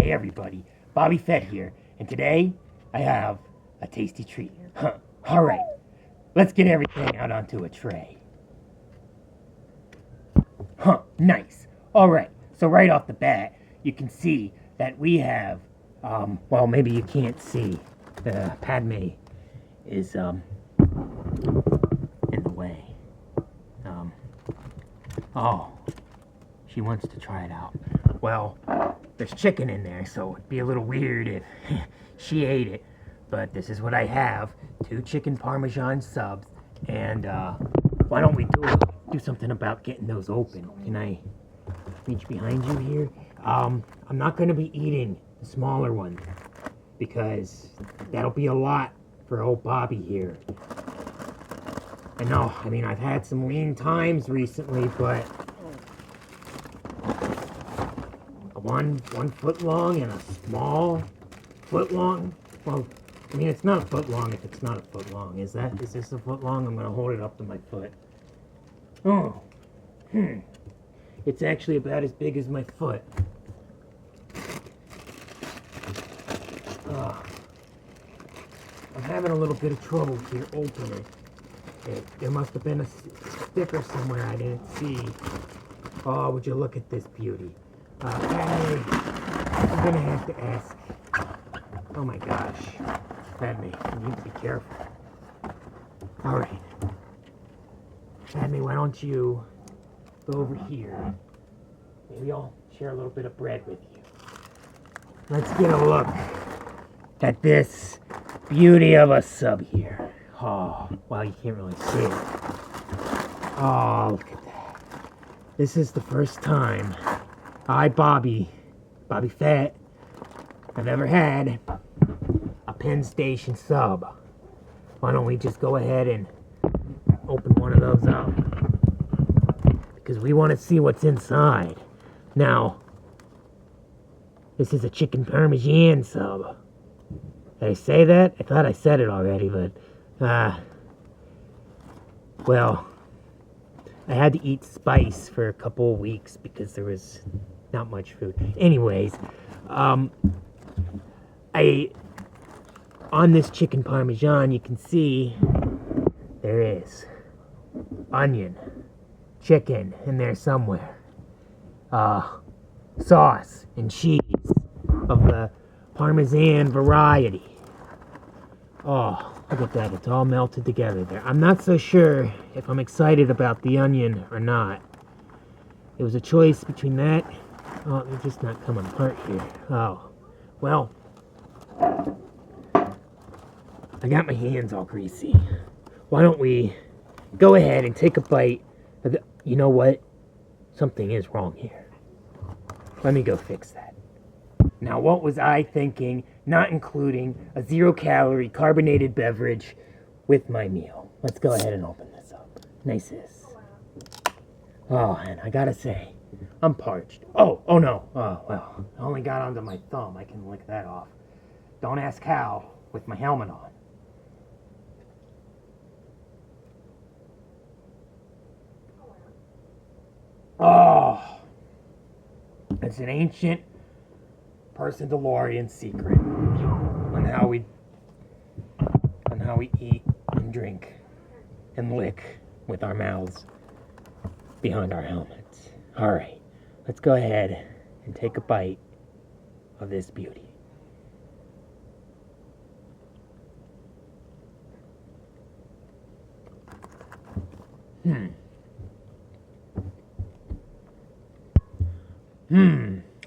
Hey everybody, Bobby Fett here, and today I have a tasty treat. Alright, let's get everything out onto a tray. Nice. Alright, so right off the bat, you can see that we have, well, maybe you can't see. Padme is, in the way. Oh, she wants to try it out. Well, there's chicken in there, so it'd be a little weird if she ate it. But this is what I have. 2 chicken Parmesan subs. And why don't we do something about getting those open? Can I reach behind you here? I'm not going to be eating the smaller one, because that'll be a lot for old Bobby here. I know, I mean, I've had some lean times recently, but one foot long and a small foot long. Well, I mean, it's not a foot long if it's not a foot long. Is this a foot long? I'm gonna hold it up to my foot. Oh, it's actually about as big as my foot. I'm having a little bit of trouble here opening it. There must have been a sticker somewhere I didn't see. Oh, would you look at this beauty? Padme, I'm gonna have to ask. Oh my gosh. Padme, you need to be careful. Alright. Padme, why don't you go over here? Maybe I'll share a little bit of bread with you. Let's get a look at this beauty of a sub here. Oh, well, you can't really see it. Oh, look at that. This is the first time Bobby Fett, I've ever had a Penn Station sub. Why don't we just go ahead and open one of those up? Because we want to see what's inside. Now, this is a chicken Parmesan sub. Did I say that? I thought I said it already, but, well, I had to eat spice for a couple of weeks because there was not much food. Anyways, on this chicken Parmesan, you can see there is onion, chicken in there somewhere, sauce and cheese of the Parmesan variety. Oh, look at that. It's all melted together there. I'm not so sure if I'm excited about the onion or not. It was a choice between that. Oh, they're just not coming apart here. Oh, well, I got my hands all greasy. Why don't we go ahead and take a bite of the... You know what? Something is wrong here. Let me go fix that. Now, what was I thinking, not including a 0-calorie carbonated beverage with my meal? Let's go ahead and open this up. Nice. Oh, and I gotta say, I'm parched. Oh no. Oh, well, I only got onto my thumb. I can lick that off. Don't ask how with my helmet on. Oh, it's an ancient person DeLorean secret on how we eat and drink and lick with our mouths behind our helmets. All right, let's go ahead and take a bite of this beauty.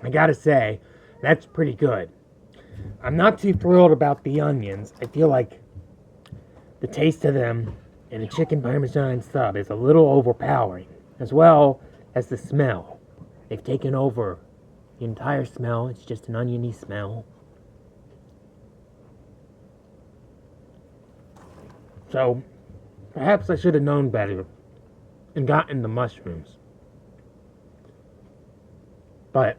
I gotta say, that's pretty good. I'm not too thrilled about the onions. I feel like the taste of them in a chicken Parmesan sub is a little overpowering, as well as the smell. They've taken over the entire smell. It's just an oniony smell. So, perhaps I should have known better and gotten the mushrooms. But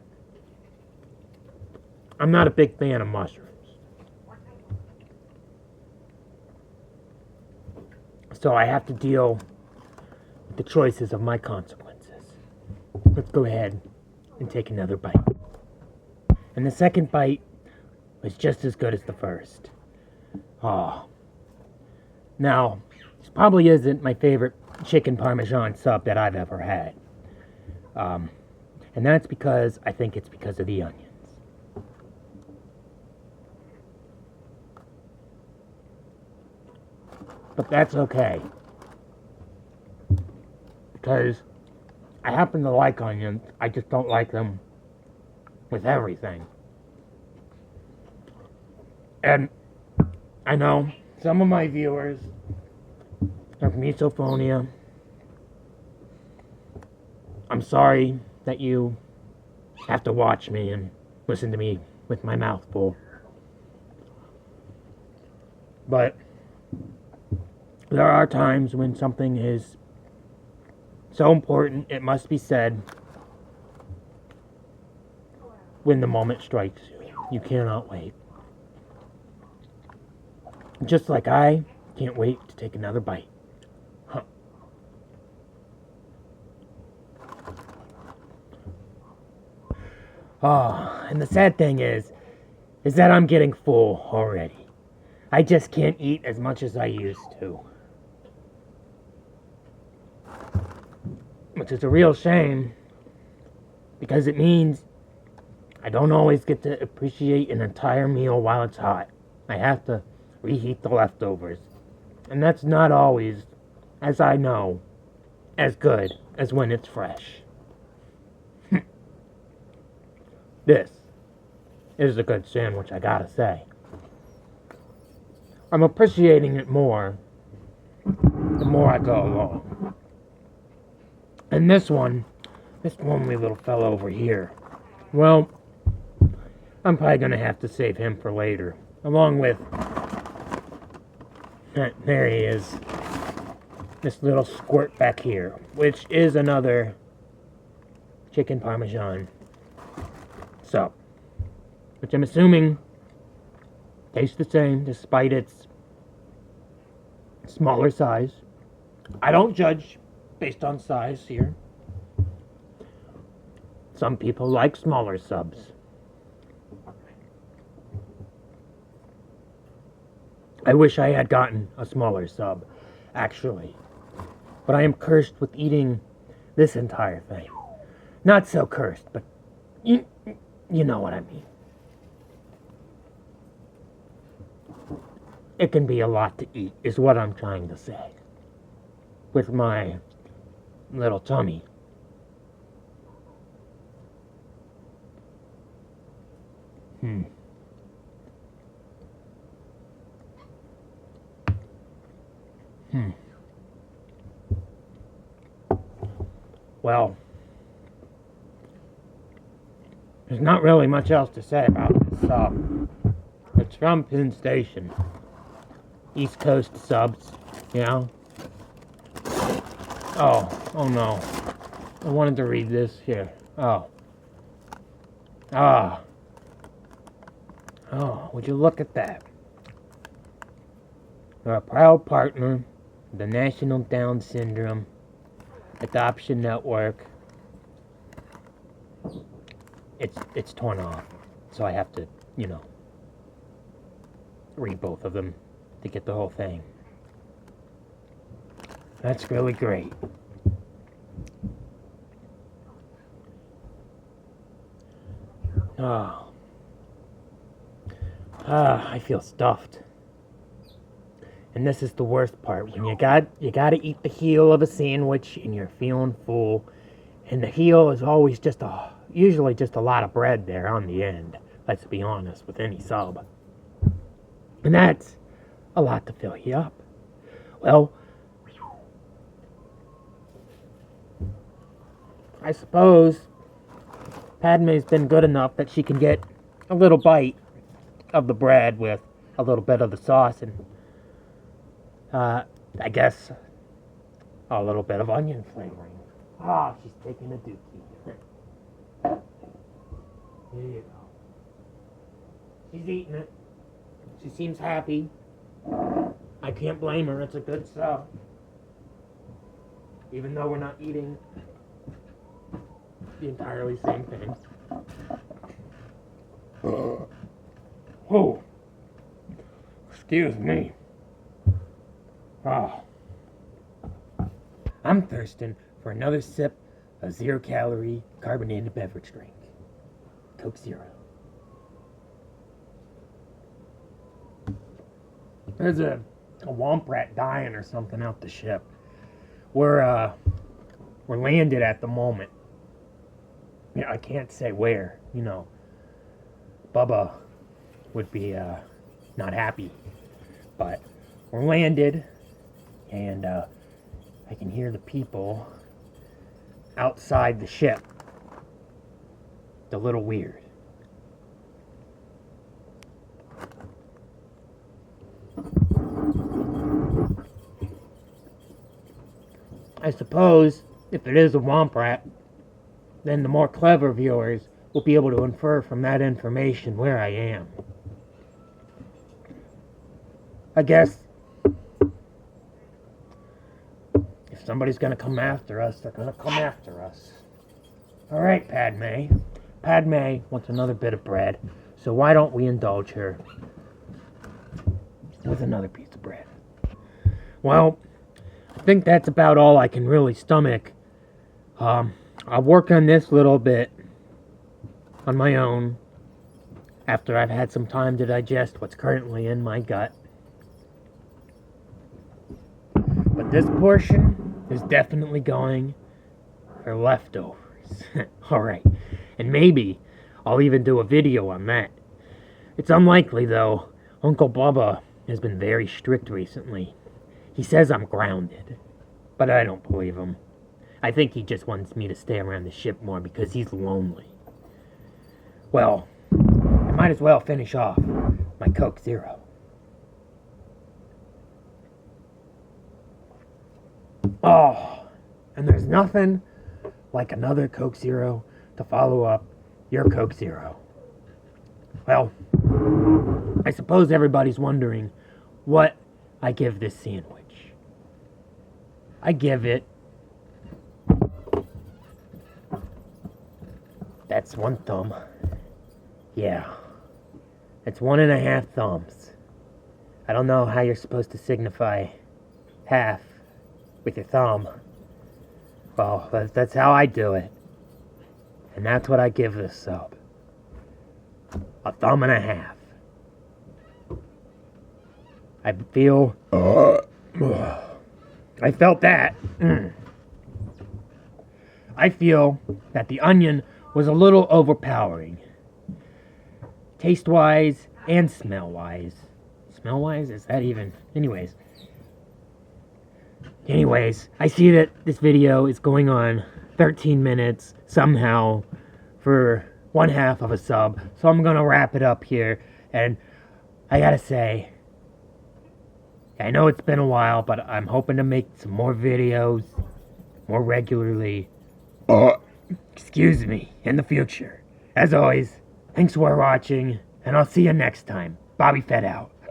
I'm not a big fan of mushrooms. So I have to deal with the choices of my consequences. Let's go ahead and take another bite. And the second bite was just as good as the first. Oh. Now, this probably isn't my favorite chicken Parmesan sub that I've ever had. And that's because I think it's because of the onions. But that's okay. Because I happen to like onions, I just don't like them with everything. And I know some of my viewers are from misophonia. I'm sorry that you have to watch me and listen to me with my mouth full. But there are times when something is so important it must be said when the moment strikes you. You cannot wait. Just like I can't wait to take another bite. Huh. Oh, and the sad thing is that I'm getting full already. I just can't eat as much as I used to. Which is a real shame, because it means I don't always get to appreciate an entire meal while it's hot. I have to reheat the leftovers. And that's not always, as I know, as good as when it's fresh. This is a good sandwich, I gotta say. I'm appreciating it more the more I go along. And this one lonely little fellow over here, well, I'm probably gonna have to save him for later. Along with, there he is, this little squirt back here, which is another chicken Parmesan sub, which I'm assuming tastes the same despite its smaller size. I don't judge based on size here. Some people like smaller subs. I wish I had gotten a smaller sub, actually. But I am cursed with eating this entire thing. Not so cursed, but you know what I mean. It can be a lot to eat, is what I'm trying to say. With my little tummy. Well, there's not really much else to say about this sub. It's from Penn Station. East Coast subs, you know? Oh no. I wanted to read this here. Oh, would you look at that? We're a proud partner of the National Down Syndrome Adoption Network. It's torn off, so I have to, read both of them to get the whole thing. That's really great. I feel stuffed. And this is the worst part. When you gotta eat the heel of a sandwich and you're feeling full, and the heel is always usually just a lot of bread there on the end. Let's be honest, with any sub. And that's a lot to fill you up. Well, I suppose Padme's been good enough that she can get a little bite of the bread with a little bit of the sauce and, I guess, a little bit of onion flavoring. She's taking a dookie. Here you go. She's eating it. She seems happy. I can't blame her. It's a good sub. Even though we're not eating the entirely same thing. Oh, excuse me. Oh, I'm thirsting for another sip of 0-calorie carbonated beverage drink. Coke Zero. There's a womp rat dying or something out the ship. We're landed at the moment. Yeah, I can't say where. You know, Bubba would be not happy. But we're landed, and I can hear the people outside the ship. It's a little weird. I suppose if it is a womp rat, then the more clever viewers will be able to infer from that information where I am. I guess if somebody's gonna come after us, they're gonna come after us. Alright, Padme. Padme wants another bit of bread, so why don't we indulge her with another piece of bread? Well, I think that's about all I can really stomach. I'll work on this little bit on my own after I've had some time to digest what's currently in my gut. But this portion is definitely going for leftovers. Alright, and maybe I'll even do a video on that. It's unlikely though. Uncle Bubba has been very strict recently. He says I'm grounded, but I don't believe him. I think he just wants me to stay around the ship more because he's lonely. Well, I might as well finish off my Coke Zero. Oh, and there's nothing like another Coke Zero to follow up your Coke Zero. Well, I suppose everybody's wondering what I give this sandwich. I give it... That's one thumb. Yeah. It's 1.5 thumbs. I don't know how you're supposed to signify half with your thumb. Well, that's how I do it. And that's what I give this sub. 1.5 thumbs. I feel... I felt that. I feel that the onion was a little overpowering. Taste-wise and smell-wise. Smell-wise? Is that even... Anyways, I see that this video is going on 13 minutes somehow for 1/2 of a sub. So I'm gonna wrap it up here. And I gotta say, I know it's been a while, but I'm hoping to make some more videos more regularly. Excuse me, in the future. As always, thanks for watching, and I'll see you next time. Bobby Fett out.